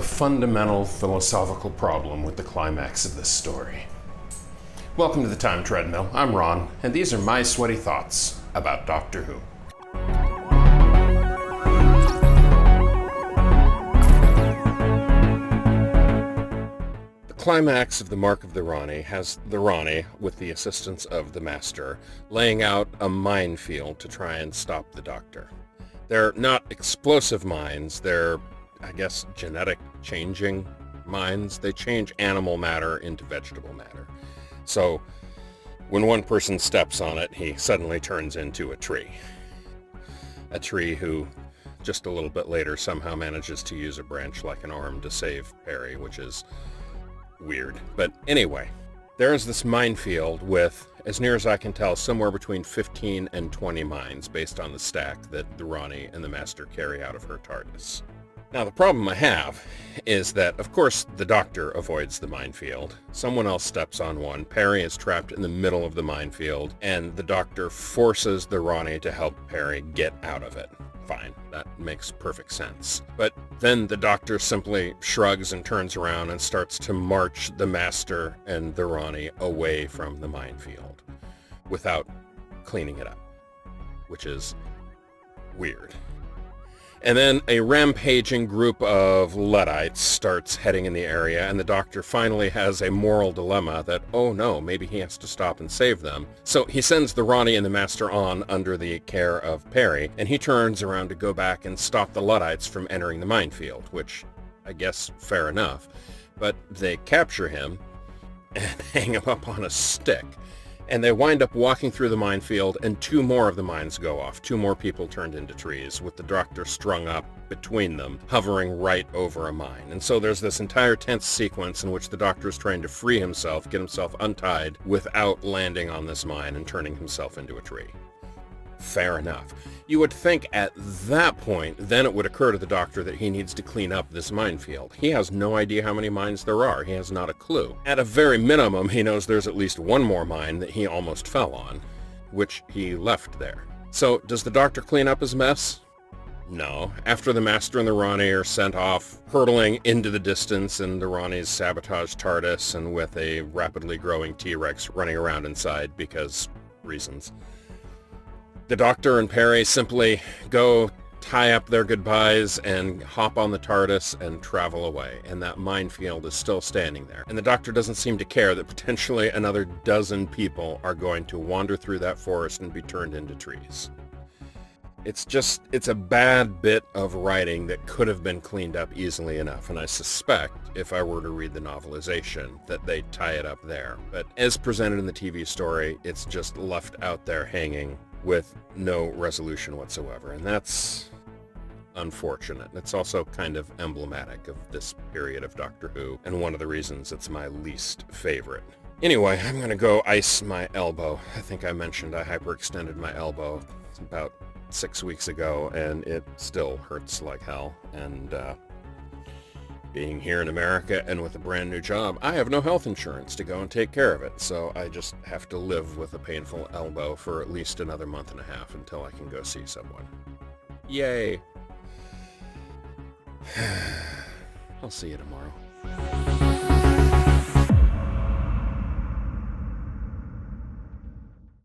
fundamental philosophical problem with the climax of this story. Welcome to the Time Treadmill. I'm Ron, and these are my sweaty thoughts about Doctor Who. The climax of the Mark of the Rani has the Rani, with the assistance of the Master, laying out a minefield to try and stop the Doctor. They're not explosive mines, they're, I guess, genetic changing mines. They change animal matter into vegetable matter. So when one person steps on it, he suddenly turns into a tree. A tree who, just a little bit later, somehow manages to use a branch like an arm to save Perry, which is weird. But anyway, there is this minefield with, as near as I can tell, somewhere between 15 and 20 mines based on the stack that the Rani and the Master carry out of her TARDIS. Now, the problem I have is that, of course, the Doctor avoids the minefield. Someone else steps on one. Perry is trapped in the middle of the minefield, and the Doctor forces the Rani to help Perry get out of it. Fine, that makes perfect sense. But then the Doctor simply shrugs and turns around and starts to march the Master and the Rani away from the minefield without cleaning it up, which is weird. And then a rampaging group of Luddites starts heading in the area, and the Doctor finally has a moral dilemma that, oh no, maybe he has to stop and save them. So he sends the Rani and the Master on under the care of Perry, and he turns around to go back and stop the Luddites from entering the minefield, which I guess fair enough. But they capture him and hang him up on a stick. And they wind up walking through the minefield, and two more of the mines go off. Two more people turned into trees, with the Doctor strung up between them, hovering right over a mine. And so there's this entire tense sequence in which the Doctor is trying to free himself, get himself untied, without landing on this mine and turning himself into a tree. Fair enough. You would think at that point, then it would occur to the Doctor that he needs to clean up this minefield. He has no idea how many mines there are. He has not a clue. At a very minimum, he knows there's at least one more mine that he almost fell on, which he left there. So does the Doctor clean up his mess? No. After the Master and the Rani are sent off, hurtling into the distance, and the Rani's sabotage TARDIS, and with a rapidly growing T-Rex running around inside because reasons, the Doctor and Perry simply go tie up their goodbyes and hop on the TARDIS and travel away. And that minefield is still standing there. And the Doctor doesn't seem to care that potentially another dozen people are going to wander through that forest and be turned into trees. It's a bad bit of writing that could have been cleaned up easily enough. And I suspect, if I were to read the novelization, that they tie it up there. But as presented in the TV story, it's just left out there hanging with no resolution whatsoever, and that's unfortunate. It's also kind of emblematic of this period of Doctor Who, and one of the reasons it's my least favorite. Anyway, I'm gonna go ice my elbow. I think I mentioned I hyperextended my elbow about 6 weeks ago, and it still hurts like hell, and being here in America and with a brand new job, I have no health insurance to go and take care of it, so I just have to live with a painful elbow for at least another month and a half until I can go see someone. Yay! I'll see you tomorrow.